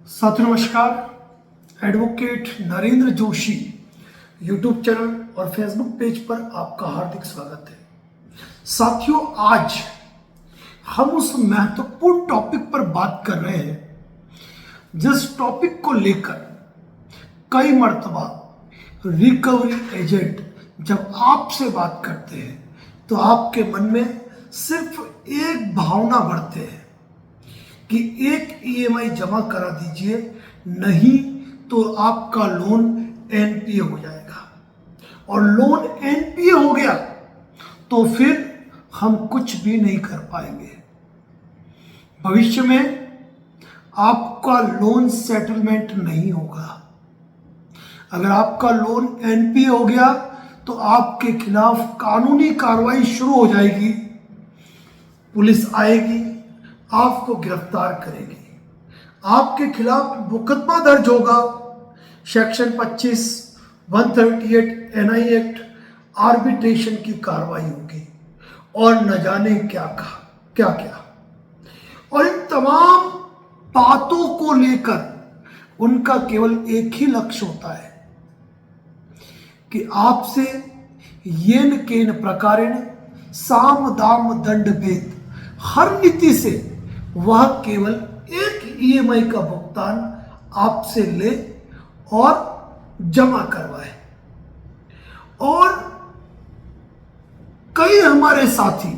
साथियों नमस्कार। Advocate Narendra Joshi YouTube channel और फेसबुक पेज पर आपका हार्दिक स्वागत है। साथियों, आज हम उस महत्वपूर्ण टॉपिक पर बात कर रहे हैं जिस टॉपिक को लेकर कई मर्तबा रिकवरी एजेंट जब आपसे बात करते हैं तो आपके मन में सिर्फ एक भावना बढ़ते है कि एक ईएमआई जमा करा दीजिए, नहीं तो आपका लोन एनपीए हो जाएगा, और लोन एनपीए हो गया तो फिर हम कुछ भी नहीं कर पाएंगे। भविष्य में आपका लोन सेटलमेंट नहीं होगा। अगर आपका लोन एनपीए हो गया तो आपके खिलाफ कानूनी कार्रवाई शुरू हो जाएगी। पुलिस आएगी, आपको गिरफ्तार करेगी, आपके खिलाफ मुकदमा दर्ज होगा। सेक्शन 25, 138 एनआई एक्ट, आर्बिट्रेशन की कार्रवाई होगी और न जाने क्या क्या। और इन तमाम बातों को लेकर उनका केवल एक ही लक्ष्य होता है कि आपसे येन केन प्रकारेण साम दाम दंड भेद, हर नीति से वह केवल एक ईएमआई का भुगतान आपसे ले और जमा करवाए। और कई हमारे साथी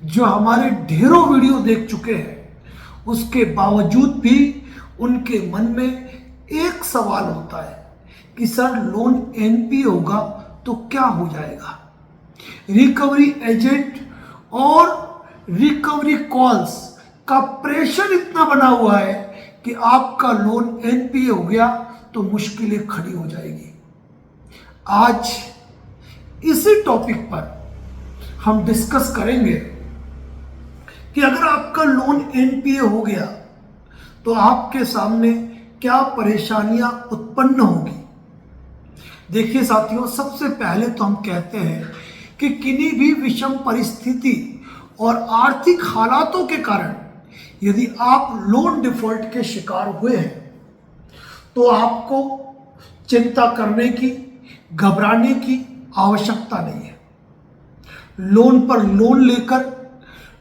जो हमारे ढेरों वीडियो देख चुके हैं, उसके बावजूद भी उनके मन में एक सवाल होता है कि सर, लोन एनपीए होगा तो क्या हो जाएगा। रिकवरी एजेंट और रिकवरी कॉल्स का प्रेशर इतना बना हुआ है कि आपका लोन एनपीए हो गया तो मुश्किलें खड़ी हो जाएगी। आज इसी टॉपिक पर हम डिस्कस करेंगे कि अगर आपका लोन एनपीए हो गया तो आपके सामने क्या परेशानियां उत्पन्न होगी। देखिए साथियों, सबसे पहले तो हम कहते हैं कि किन्हीं भी विषम परिस्थिति और आर्थिक हालातों के कारण यदि आप लोन डिफॉल्ट के शिकार हुए हैं तो आपको चिंता करने की, घबराने की आवश्यकता नहीं है। लोन पर लोन लेकर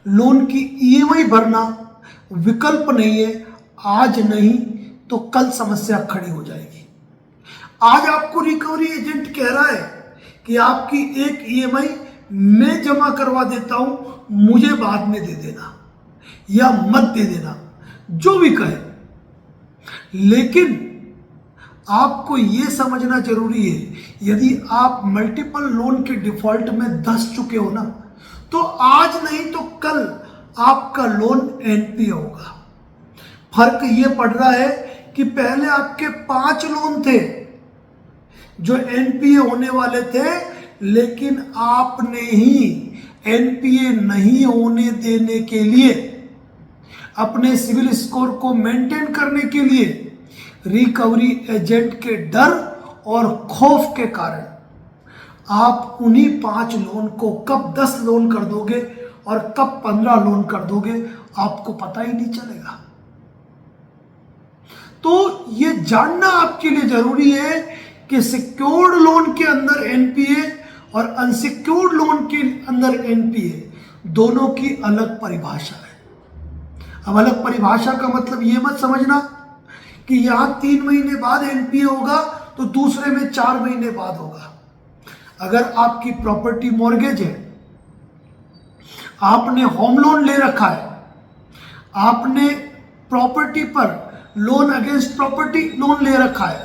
लोन की ईएमआई भरना विकल्प नहीं है। आज नहीं तो कल समस्या खड़ी हो जाएगी। आज आपको रिकवरी एजेंट कह रहा है कि आपकी एक ईएमआई मैं जमा करवा देता हूं, मुझे बाद में दे देना या मत दे देना, जो भी कहे। लेकिन आपको यह समझना जरूरी है, यदि आप मल्टीपल लोन के डिफॉल्ट में धंस चुके हो ना, तो आज नहीं तो कल आपका लोन एनपीए होगा। फर्क यह पड़ रहा है कि पहले आपके 5 लोन थे जो एनपीए होने वाले थे, लेकिन आपने ही एनपीए नहीं होने देने के लिए, अपने सिविल स्कोर को मेंटेन करने के लिए, रिकवरी एजेंट के डर और खौफ के कारण आप उन्हीं 5 लोन को कब 10 लोन कर दोगे और कब 15 लोन कर दोगे, आपको पता ही नहीं चलेगा। तो यह जानना आपके लिए जरूरी है कि सिक्योर्ड लोन के अंदर एनपीए और अनसिक्योर्ड लोन के अंदर एनपीए दोनों की अलग परिभाषा है। अब अलग परिभाषा का मतलब यह मत समझना कि यहां 3 महीने बाद एनपीए होगा तो दूसरे में 4 महीने बाद होगा। अगर आपकी प्रॉपर्टी मॉर्गेज है, आपने होम लोन ले रखा है, आपने प्रॉपर्टी पर लोन अगेंस्ट प्रॉपर्टी लोन ले रखा है,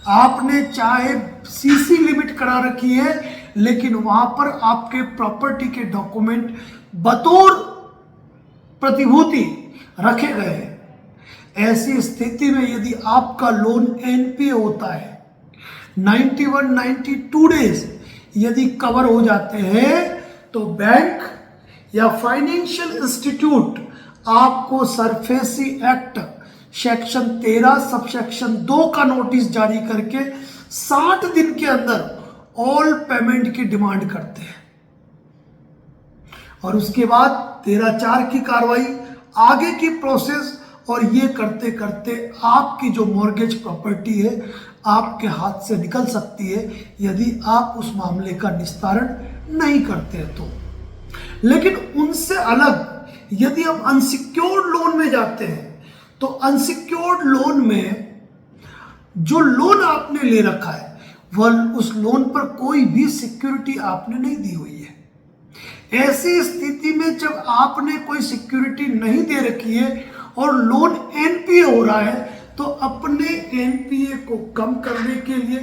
आपने चाहे सीसी लिमिट करा रखी है, लेकिन वहां पर आपके प्रॉपर्टी के डॉक्यूमेंट बतौर प्रतिभूति रखे गए हैं, ऐसी स्थिति में यदि आपका लोन एनपीए होता है, 91-92 डेज यदि कवर हो जाते हैं, तो बैंक या फाइनेंशियल इंस्टीट्यूट आपको सरफेसी एक्ट सेक्शन 13 सबसेक्शन 2 का नोटिस जारी करके 60 दिन के अंदर ऑल पेमेंट की डिमांड करते हैं, और उसके बाद 13(4) की कार्रवाई, आगे की प्रोसेस और ये करते करते आपकी जो मॉर्गेज प्रॉपर्टी है आपके हाथ से निकल सकती है यदि आप उस मामले का निस्तारण नहीं करते तो। लेकिन उनसे अलग यदि हम अनसिक्योर्ड लोन में जाते हैं तो अनसिक्योर्ड लोन में जो लोन आपने ले रखा है वह उस लोन पर कोई भी सिक्योरिटी आपने नहीं दी हुई है। ऐसी स्थिति में जब आपने कोई सिक्योरिटी नहीं दे रखी है और लोन एनपीए हो रहा है तो अपने एनपीए को कम करने के लिए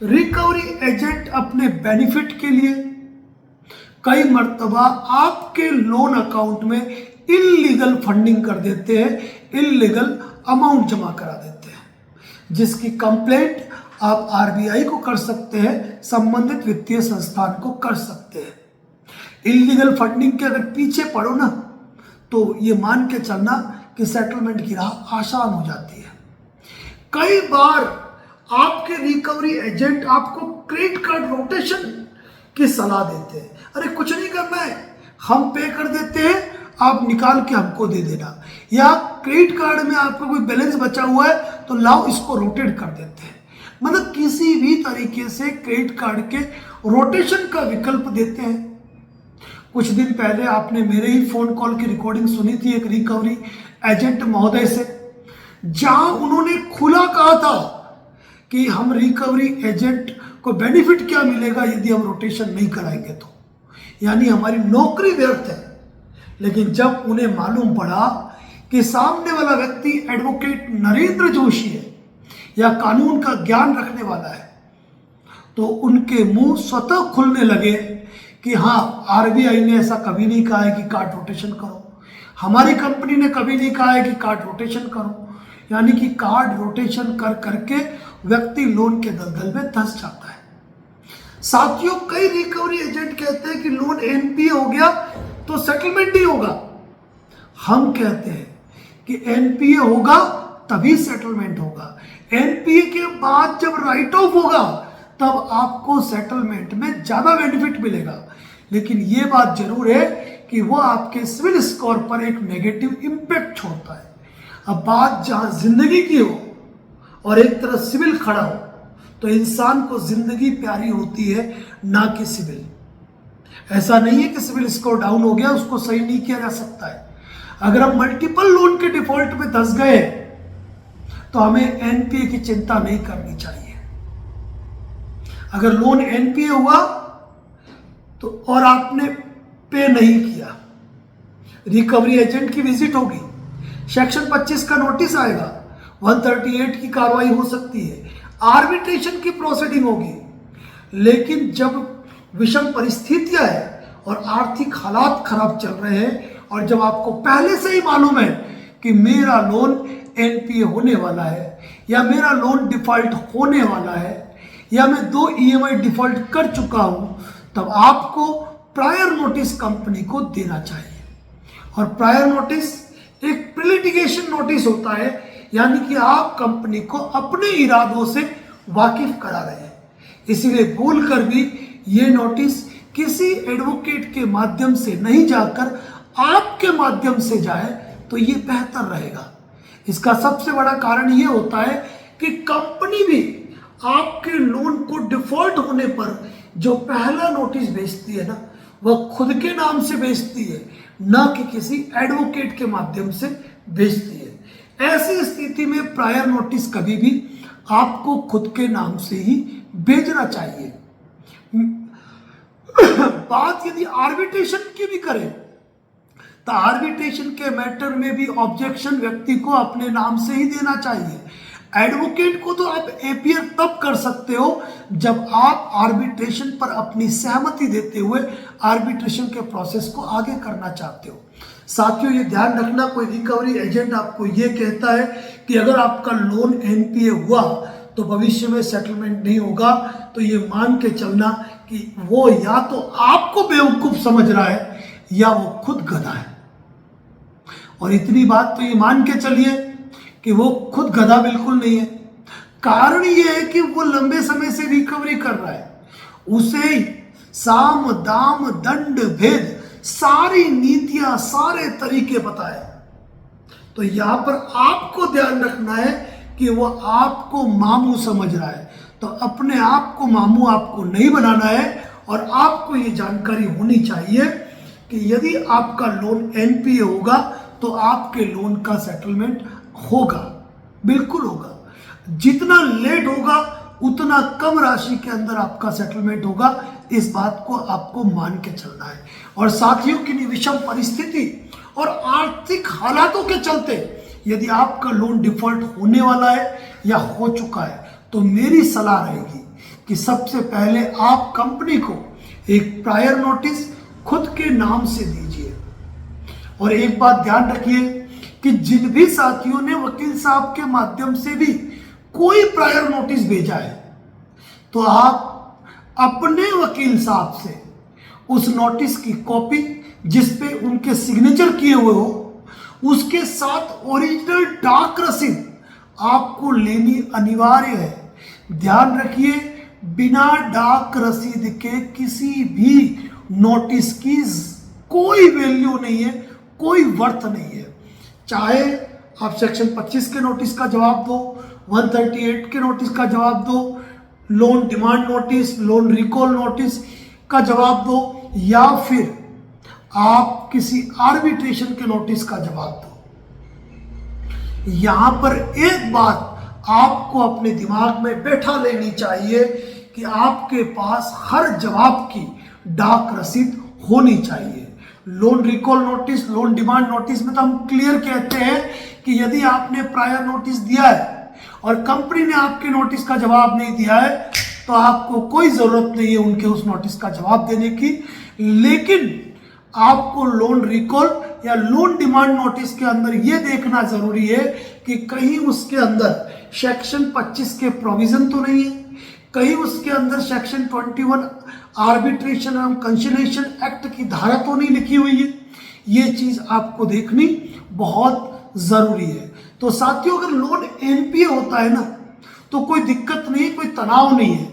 रिकवरी एजेंट अपने बेनिफिट के लिए कई मर्तबा आपके लोन अकाउंट में इल्लीगल फंडिंग कर देते हैं, इल्लीगल अमाउंट जमा करा देते हैं, जिसकी कंप्लेंट आप आरबीआई को कर सकते हैं, संबंधित वित्तीय संस्थान को कर सकते हैं। इल्लीगल फंडिंग के अगर पीछे पड़ो ना तो ये मान के चलना कि सेटलमेंट की राह आसान हो जाती है। कई बार आपके रिकवरी एजेंट आपको क्रेडिट कार्ड रोटेशन की सलाह देते हैं, अरे कुछ नहीं करना है, हम पे कर देते हैं, आप निकाल के हमको दे देना, या क्रेडिट कार्ड में आपका कोई बैलेंस बचा हुआ है तो लाओ इसको रोटेट कर देते हैं। मतलब किसी भी तरीके से क्रेडिट कार्ड के रोटेशन का विकल्प देते हैं। कुछ दिन पहले आपने मेरे ही फोन कॉल की रिकॉर्डिंग सुनी थी एक रिकवरी एजेंट महोदय से, जहां उन्होंने खुला कहा था कि हम रिकवरी एजेंट को बेनिफिट क्या मिलेगा यदि हम रोटेशन नहीं कराएंगे तो, यानी हमारी नौकरी व्यर्थ है। लेकिन जब उन्हें मालूम पड़ा कि सामने वाला व्यक्ति एडवोकेट नरेंद्र जोशी है या कानून का ज्ञान रखने वाला है तो उनके मुंह स्वतः खुलने लगे कि हाँ, आरबीआई ने ऐसा कभी नहीं कहा है कि कार्ड रोटेशन करो, हमारी कंपनी ने कभी नहीं कहा है कि कार्ड रोटेशन करो। यानी कि कार्ड रोटेशन कर करके व्यक्ति लोन के दलदल में धंस जाता है। साथियों, कई रिकवरी एजेंट कहते हैं कि लोन एनपीए हो गया तो सेटलमेंट नहीं होगा। हम कहते हैं कि एनपीए होगा तभी सेटलमेंट होगा, एनपीए के बाद जब राइट ऑफ होगा तब आपको सेटलमेंट में ज्यादा बेनिफिट मिलेगा। लेकिन यह बात जरूर है कि वह आपके सिविल स्कोर पर एक नेगेटिव इंपैक्ट छोड़ता है। अब बात जहां जिंदगी की हो और एक तरफ सिविल खड़ा हो तो इंसान को जिंदगी प्यारी होती है, ना कि सिविल। ऐसा नहीं है कि सिविल स्कोर डाउन हो गया उसको सही नहीं किया जा सकता है। अगर हम मल्टीपल लोन के डिफॉल्ट में धंस गए तो हमें एनपीए की चिंता नहीं करनी चाहिए। अगर लोन एनपीए हुआ तो और आपने पे नहीं किया, रिकवरी एजेंट की विजिट होगी, सेक्शन 25 का नोटिस आएगा, 138 की कार्रवाई हो सकती है, आर्बिट्रेशन की प्रोसीडिंग होगी। लेकिन जब विषम परिस्थितियां है और आर्थिक हालात खराब चल रहे हैं और जब आपको पहले से ही मालूम है कि मेरा लोन एनपीए होने वाला है या मेरा लोन डिफॉल्ट होने वाला है या मैं 2 ईएमआई डिफॉल्ट कर चुका हूं, तब आपको प्रायर नोटिस कंपनी को देना चाहिए। और प्रायर नोटिस एक प्रीलिटिगेशन नोटिस होता है, यानी कि आप कंपनी को अपने इरादों से वाकिफ करा रहे हैं। इसीलिए भूल कर भी ये नोटिस किसी एडवोकेट के माध्यम से नहीं जाकर आपके माध्यम से जाए तो ये बेहतर रहेगा। इसका सबसे बड़ा कारण ये होता है कि कंपनी भी आपके लोन को डिफॉल्ट होने पर जो पहला नोटिस भेजती है ना, वह खुद के नाम से भेजती है, ना कि किसी एडवोकेट के माध्यम से भेजती है। ऐसी स्थिति में प्रायर नोटिस कभी भी आपको खुद के नाम से ही भेजना चाहिए। बात यदि आर्बिट्रेशन की भी करें तो आर्बिट्रेशन के मैटर में भी ऑब्जेक्शन व्यक्ति को अपने नाम से ही देना चाहिए। एडवोकेट को तो आप एपीआर तब कर सकते हो जब आप आर्बिट्रेशन पर अपनी सहमति देते हुए आर्बिट्रेशन के प्रोसेस को आगे करना चाहते हो। साथियों, ये ध्यान रखना, कोई रिकवरी एजेंट आपको ये कहता है कि अगर आपका लोन एनपीए हुआ तो भविष्य में सेटलमेंट नहीं होगा, तो ये मान के चलना कि वो या तो आपको बेवकूफ समझ रहा है या वो खुद गधा है। और इतनी बात तो ये मान के चलिए कि वो खुद गधा बिल्कुल नहीं है। कारण ये है कि वो लंबे समय से रिकवरी कर रहा है, उसे साम दाम दंड भेद सारी नीतियां सारे तरीके पता है। तो यहाँ पर आपको ध्यान रखना है कि वो आपको मामू समझ रहा है, तो अपने आप को मामू आपको नहीं बनाना है। और आपको ये जानकारी होनी चाहिए कि यदि आपका लोन एनपीए होगा तो आपके लोन का सेटलमेंट होगा, बिल्कुल होगा। जितना लेट होगा उतना कम राशि के अंदर आपका सेटलमेंट होगा, इस बात को आपको मान के चलना है। और साथियों की विषम परिस्थिति और आर्थिक हालातों के चलते यदि आपका लोन डिफॉल्ट होने वाला है या हो चुका है तो मेरी सलाह रहेगी कि सबसे पहले आप कंपनी को एक प्रायर नोटिस खुद के नाम से दीजिए। और एक बात ध्यान रखिए कि जिन भी साथियों ने वकील साहब के माध्यम से भी कोई प्रायर नोटिस भेजा है तो आप अपने वकील साहब से उस नोटिस की कॉपी जिस पे उनके सिग्नेचर किए हुए हो उसके साथ ओरिजिनल डाक रसीद आपको लेनी अनिवार्य है। ध्यान रखिए, बिना डाक रसीद के किसी भी नोटिस की कोई वैल्यू नहीं है, कोई वर्थ नहीं है। चाहे आप सेक्शन 25 के नोटिस का जवाब दो, 138 के नोटिस का जवाब दो, loan demand notice, loan recall notice का जवाब दो, या फिर आप किसी आर्बिट्रेशन के नोटिस का जवाब दो। यहां पर एक बात आपको अपने दिमाग में बैठा लेनी चाहिए कि आपके पास हर जवाब की डाक रसीद होनी चाहिए। Loan recall notice, loan demand notice में तो हम क्लियर कहते हैं कि यदि आपने प्रायर नोटिस दिया है और कंपनी ने आपके नोटिस का जवाब नहीं दिया है तो आपको कोई जरूरत नहीं है उनके उस नोटिस का जवाब देने की। लेकिन आपको लोन रिकॉल या लोन डिमांड नोटिस के अंदर यह देखना जरूरी है कि कहीं उसके अंदर सेक्शन 25 के प्रोविजन तो नहीं है, कहीं उसके अंदर सेक्शन 21 आर्बिट्रेशन एवं कंसिलिएशन एक्ट की धारा तो नहीं लिखी हुई है। ये चीज आपको देखनी बहुत जरूरी है। तो साथियों, अगर लोन एनपीए होता है ना तो कोई दिक्कत नहीं, कोई तनाव नहीं है,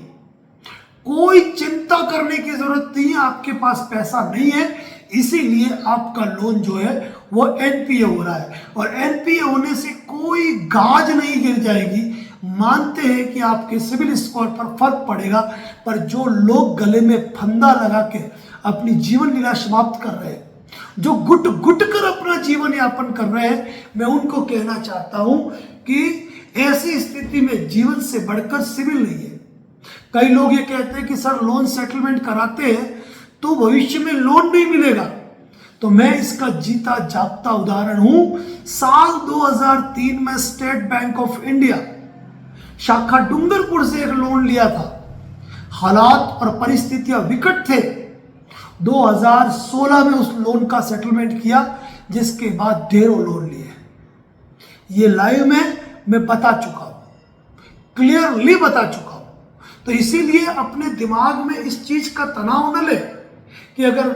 कोई चिंता करने की जरूरत नहीं है। आपके पास पैसा नहीं है इसीलिए आपका लोन जो है वो एनपीए हो रहा है, और एनपीए होने से कोई गाज नहीं गिर जाएगी। मानते हैं कि आपके सिविल स्कोर पर फर्क पड़ेगा, पर जो लोग गले में फंदा लगा के अपनी जीवन लीला समाप्त कर रहे हैं, जो गुट गुट कर अपना जीवन यापन कर रहे हैं, मैं उनको कहना चाहता हूं कि ऐसी स्थिति में जीवन से बढ़कर सिविल नहीं है। कई लोग ये कहते हैं कि सर लोन सेटलमेंट कराते हैं तो भविष्य में लोन नहीं मिलेगा, तो मैं इसका जीता जागता उदाहरण हूं। साल 2003 में स्टेट बैंक ऑफ इंडिया शाखा डूंगरपुर से एक लोन लिया था। हालात और परिस्थितियां विकट थे। 2016 में उस लोन का सेटलमेंट किया, जिसके बाद ढेरों लोन लिए। ये लाइव में मैं बता चुका हूं, क्लियरली बता चुका हूं। तो इसीलिए अपने दिमाग में इस चीज का तनाव न ले कि अगर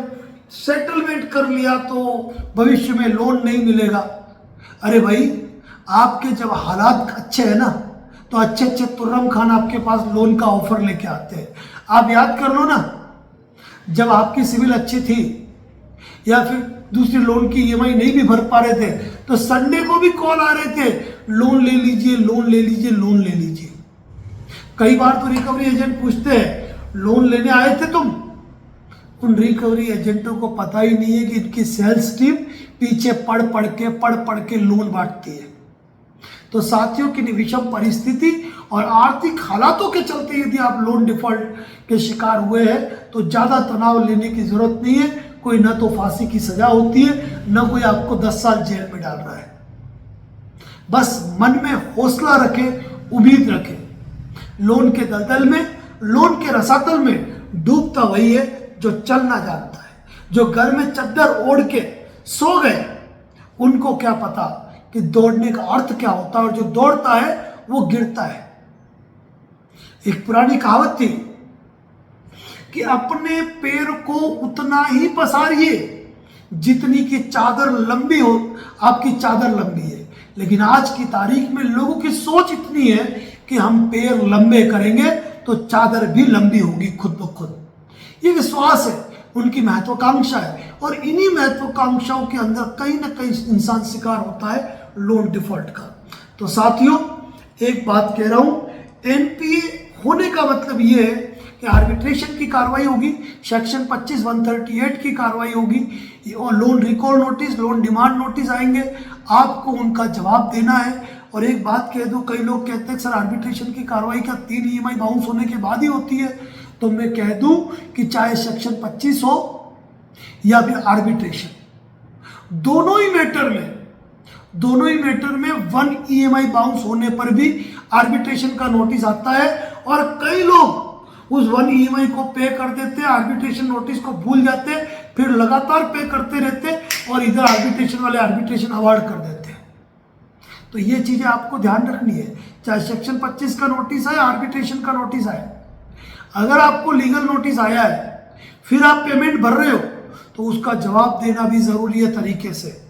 सेटलमेंट कर लिया तो भविष्य में लोन नहीं मिलेगा। अरे भाई, आपके जब हालात अच्छे हैं ना तो अच्छे अच्छे तुर्रम खान आपके पास लोन का ऑफर लेके आते हैं। आप याद कर लो ना, जब आपकी सिविल अच्छी थी या फिर दूसरी लोन की ईएमआई नहीं भी भर पा रहे थे तो संडे को भी कॉल आ रहे थे, लोन ले लीजिए, लोन ले लीजिए, लोन ले लीजिए। कई बार तो रिकवरी एजेंट पूछते हैं लोन लेने आए थे तुम? उन रिकवरी एजेंटों को पता ही नहीं है कि इनकी सेल्स टीम पीछे पढ़ पढ़ के लोन बांटती है। तो साथियों की विषम परिस्थिति और आर्थिक हालातों के चलते यदि आप लोन डिफॉल्ट के शिकार हुए हैं तो ज्यादा तनाव लेने की जरूरत नहीं है। कोई ना तो फांसी की सजा होती है, ना कोई आपको 10 साल जेल में डाल रहा है। बस मन में हौसला रखे, उम्मीद रखे। लोन के दलदल में, लोन के रसातल में डूबता वही है जो चलना जानता है। जो घर में चद्दर ओढ़ के सो गए उनको क्या पता कि दौड़ने का अर्थ क्या होता है, और जो दौड़ता है वो गिरता है। एक पुरानी कहावत थी कि अपने पैर को उतना ही पसारिए जितनी की चादर लंबी हो, आपकी चादर लंबी है। लेकिन आज की तारीख में लोगों की सोच इतनी है कि हम पैर लंबे करेंगे तो चादर भी लंबी होगी खुद ब खुद। ये विश्वास है, उनकी महत्वाकांक्षा है, और इन्हीं महत्वाकांक्षाओं के अंदर कहीं ना कहीं इंसान शिकार होता है लोन डिफॉल्ट का। तो साथियों एक बात कह रहा हूं, एनपीए होने का मतलब ये है कि आर्बिट्रेशन की कार्रवाई होगी, सेक्शन 25 138 की कार्रवाई होगी और loan recall notice, loan demand notice आएंगे, आपको उनका जवाब देना है। और एक बात कह दूं, कई लोग कहते हैं सर आर्बिट्रेशन की कार्रवाई क्या 3 ईएमआई बाउंस होने के बाद ही होती है? तो मैं कह दूं कि चाहे सेक्शन 25 हो या फिर आर्बिट्रेशन, दोनों ही मैटर में 1 ईएमआई बाउंस होने पर भी आर्बिट्रेशन का नोटिस आता है। और कई लोग उस 1 ईएमआई को पे कर देते, आर्बिट्रेशन नोटिस को भूल जाते, फिर लगातार पे करते रहते और इधर आर्बिट्रेशन वाले आर्बिट्रेशन अवार्ड कर देते हैं। तो ये चीजें आपको ध्यान रखनी है, चाहे सेक्शन 25 का नोटिस आए, आर्बिट्रेशन का नोटिस आए। अगर आपको लीगल नोटिस आया है फिर आप पेमेंट भर रहे हो तो उसका जवाब देना भी जरूरी है तरीके से,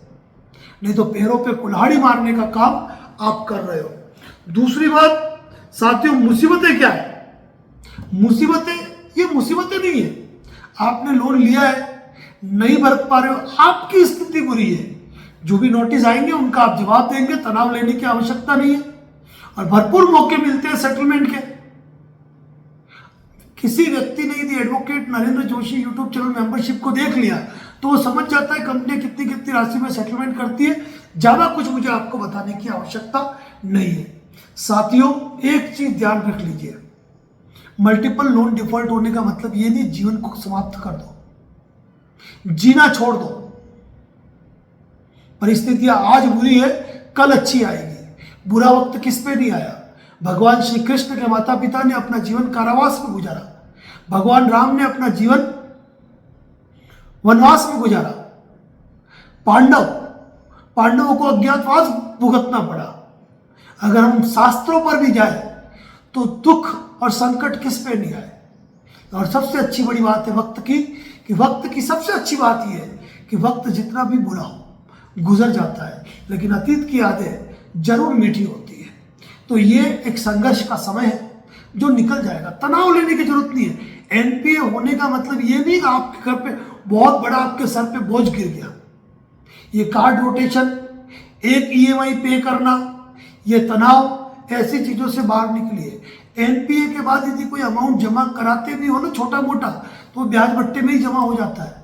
नहीं तो पैरों पे कुल्हाड़ी मारने का काम आप कर रहे हो। दूसरी बात साथियों, मुसीबतें क्या है? ये मुसीबतें नहीं है, आपने लोन लिया है, नहीं भर पा रहे हो, आपकी स्थिति बुरी है, जो भी नोटिस आएंगे उनका आप जवाब देंगे, तनाव लेने की आवश्यकता नहीं है और भरपूर मौके मिलते हैं सेटलमेंट के। किसी व्यक्ति ने यदि advocate Narendra Joshi YouTube channel membership को देख लिया तो वो समझ जाता है कंपनी कितनी कितनी राशि में सेटलमेंट करती है। ज्यादा कुछ मुझे आपको बताने की आवश्यकता नहीं है। साथियों एक चीज ध्यान रख लीजिए, मल्टीपल लोन डिफॉल्ट होने का मतलब ये नहीं जीवन को समाप्त कर दो, जीना छोड़ दो। परिस्थितियां आज बुरी है, कल अच्छी आएगी। बुरा वक्त किस पे नहीं आया? भगवान श्री कृष्ण के माता पिता ने अपना जीवन कारावास में गुजारा, भगवान राम ने अपना जीवन वनवास में गुजारा, पांडवों को अज्ञातवास भुगतना पड़ा। अगर हम शास्त्रों पर भी जाए तो दुख और संकट किस पे नहीं आए। और सबसे अच्छी बड़ी बात है वक्त की, कि वक्त की सबसे अच्छी बात यह है कि वक्त जितना भी बुरा हो गुजर जाता है, लेकिन अतीत की यादें जरूर मीठी होती है। तो ये एक संघर्ष का समय है जो निकल जाएगा, तनाव लेने की जरूरत नहीं है। एनपीए होने का मतलब ये नहीं कि आपके घर पे बहुत बड़ा आपके सर पे बोझ गिर गया। ये कार्ड रोटेशन, एक ईएमआई पे करना, ये तनाव, ऐसी चीजों से बाहर निकलिए। एनपीए के बाद यदि कोई अमाउंट जमा कराते भी हो ना छोटा मोटा, तो ब्याज भट्टे में ही जमा हो जाता है।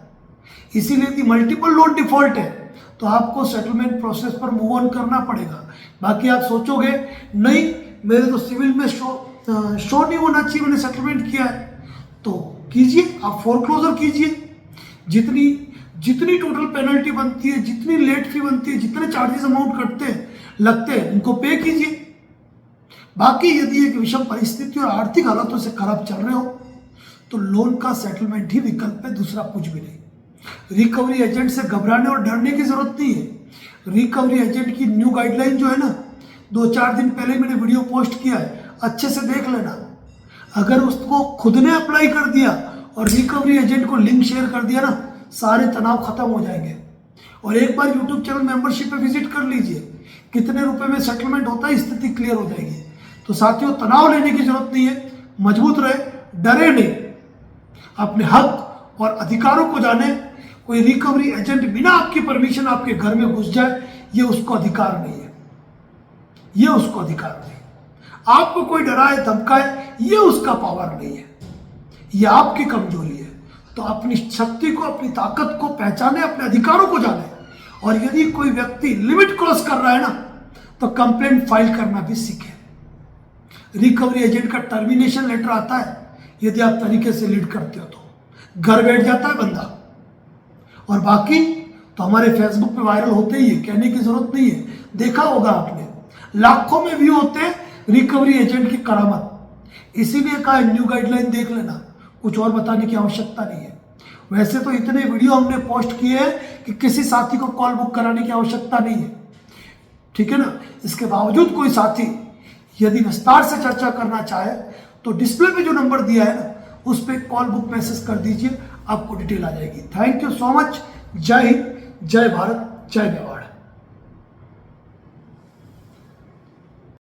इसीलिए यदि मल्टीपल लोन डिफॉल्ट है तो आपको सेटलमेंट प्रोसेस पर मूव ऑन करना पड़ेगा। बाकी आप सोचोगे नहीं मेरे तो सिविल में शो नहीं होना चाहिए, मैंने सेटलमेंट किया है, तो कीजिए, आप फोरक्लोजर कीजिए। जितनी टोटल पेनल्टी बनती है, जितनी लेट फी बनती है, जितने चार्जेस अमाउंट लगते हैं उनको पे कीजिए। बाकी यदि एक विषम परिस्थिति और आर्थिक हालातों से खराब चल रहे हो तो लोन का सेटलमेंट ही विकल्प है, दूसरा कुछ भी नहीं। रिकवरी एजेंट से घबराने और डरने की जरूरत नहीं है। रिकवरी एजेंट की न्यू गाइडलाइन जो है ना, 2-4 दिन पहले मैंने वीडियो पोस्ट किया है, अच्छे से देख लेना। अगर उसको खुद ने अप्लाई कर दिया और रिकवरी एजेंट को लिंक शेयर कर दिया ना, सारे तनाव खत्म हो जाएंगे। और एक बार यूट्यूब चैनल मेंबरशिप पे विजिट कर लीजिए, कितने रुपए में सेटलमेंट होता है, स्थिति क्लियर हो जाएगी। तो साथियों तनाव लेने की जरूरत नहीं है, मजबूत रहे, डरे नहीं, अपने हक और अधिकारों को जाने। कोई रिकवरी एजेंट बिना आपकी परमिशन आपके घर में घुस जाए, ये उसको अधिकार नहीं है, ये उसको अधिकार नहीं। आपको कोई डराए धमकाए, ये उसका पावर नहीं है, ये आपकी कमजोरी है। तो अपनी शक्ति को, अपनी ताकत को पहचाने, अपने अधिकारों को जाने। और यदि कोई व्यक्ति लिमिट क्रॉस कर रहा है ना, तो कंप्लेंट फाइल करना भी सीखे। रिकवरी एजेंट का टर्मिनेशन लेटर आता है, यदि आप तरीके से लीड करते हो तो घर बैठ जाता है बंदा। और बाकी तो हमारे फेसबुक पे वायरल होते ही है, कहने की जरूरत नहीं है, देखा होगा आपने, लाखों में व्यू होते हैं रिकवरी एजेंट की करामत। इसीलिए कहा न्यू गाइडलाइन देख लेना, कुछ और बताने की आवश्यकता नहीं है। वैसे तो इतने वीडियो हमने पोस्ट किए हैं कि किसी साथी को कॉल बुक कराने की आवश्यकता नहीं है, ठीक है ना। इसके बावजूद कोई साथी यदि विस्तार से चर्चा करना चाहे तो डिस्प्ले पे जो नंबर दिया है ना, उस पर कॉल बुक मैसेज कर दीजिए, आपको डिटेल आ जाएगी। Thank you so much. जय हिंद, जय भारत, जय मेवाड़।